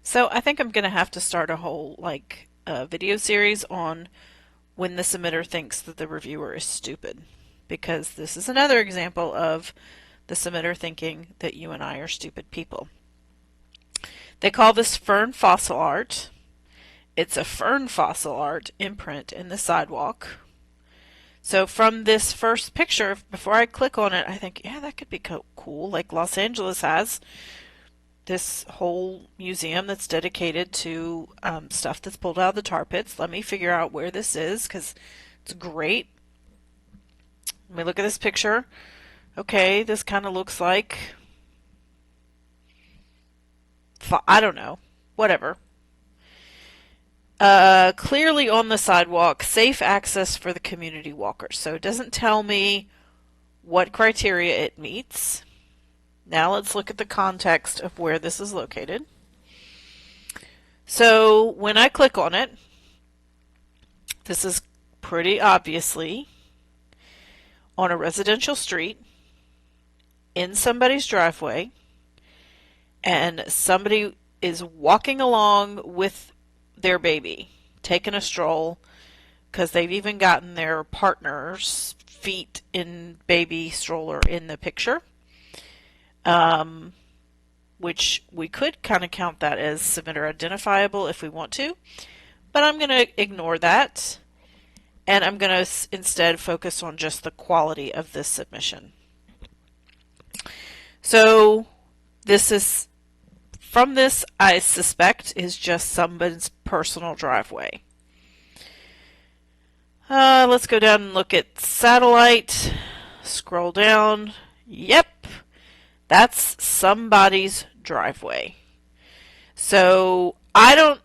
So I think I'm going to have to start a whole video series on when the submitter thinks that the reviewer is stupid, because this is another example of the submitter thinking that you and I are stupid people. They call this fern fossil art. It's a fern fossil art imprint in the sidewalk. So from this first picture, before I click on it, I think, yeah, that could be cool. Like Los Angeles has this whole museum that's dedicated to stuff that's pulled out of the tar pits. Let me figure out where this is because it's great. Let me look at this picture. Okay, this kind of looks like, I don't know, whatever. Clearly on the sidewalk, safe access for the community walkers. So it doesn't tell me what criteria it meets. Now let's look at the context of where this is located. So when I click on it, this is pretty obviously on a residential street in somebody's driveway, and somebody is walking along with their baby, taking a stroll, because they've even gotten their partner's feet in baby stroller in the picture. Which we could kind of count that as submitter identifiable if we want to, but I'm going to ignore that, and I'm going to instead focus on just the quality of this submission. So this is, from this, I suspect is just somebody's personal driveway. Let's go down and look at satellite, scroll down. Yep. That's somebody's driveway. So I don't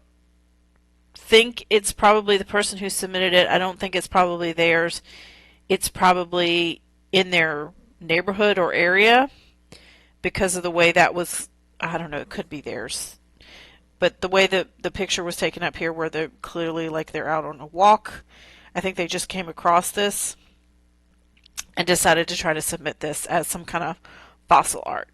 think it's probably the person who submitted it. I don't think it's probably theirs. It's probably in their neighborhood or area because of the way that was, I don't know, it could be theirs. But the way that the picture was taken up here where they're clearly like they're out on a walk, I think they just came across this and decided to try to submit this as some kind of fossil art.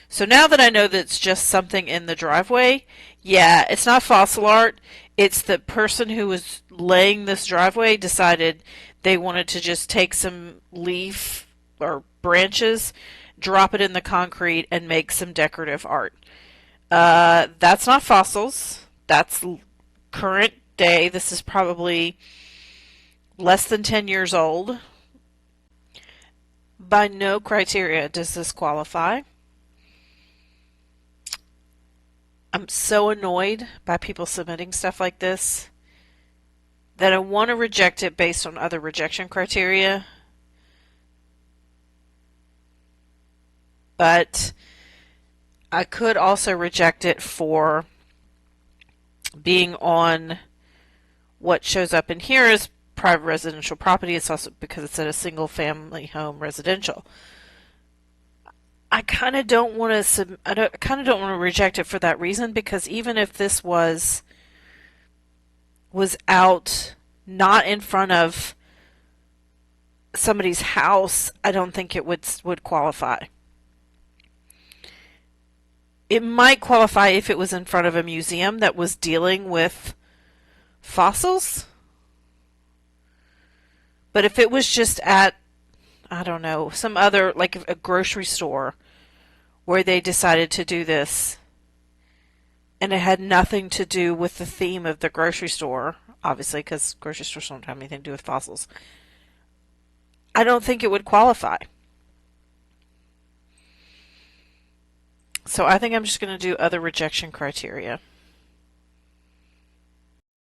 So now that I know that it's just something in the driveway, yeah, it's not fossil art. It's the person who was laying this driveway decided they wanted to just take some leaf or branches, drop it in the concrete, and make some decorative art. That's not fossils. That's current day. This is probably less than 10 years old. By no criteria does this qualify. I'm so annoyed by people submitting stuff like this that I want to reject it based on other rejection criteria. But I could also reject it for being on what shows up in here as private residential property. It's also because it's at a single family home residential. I kind of don't want to reject it for that reason, because even if this was out not in front of somebody's house, I don't think it would qualify. It might qualify if it was in front of a museum that was dealing with fossils. But if it was just at, I don't know, some other, like a grocery store where they decided to do this, and it had nothing to do with the theme of the grocery store, obviously, because grocery stores don't have anything to do with fossils, I don't think it would qualify. So I think I'm just going to do other rejection criteria.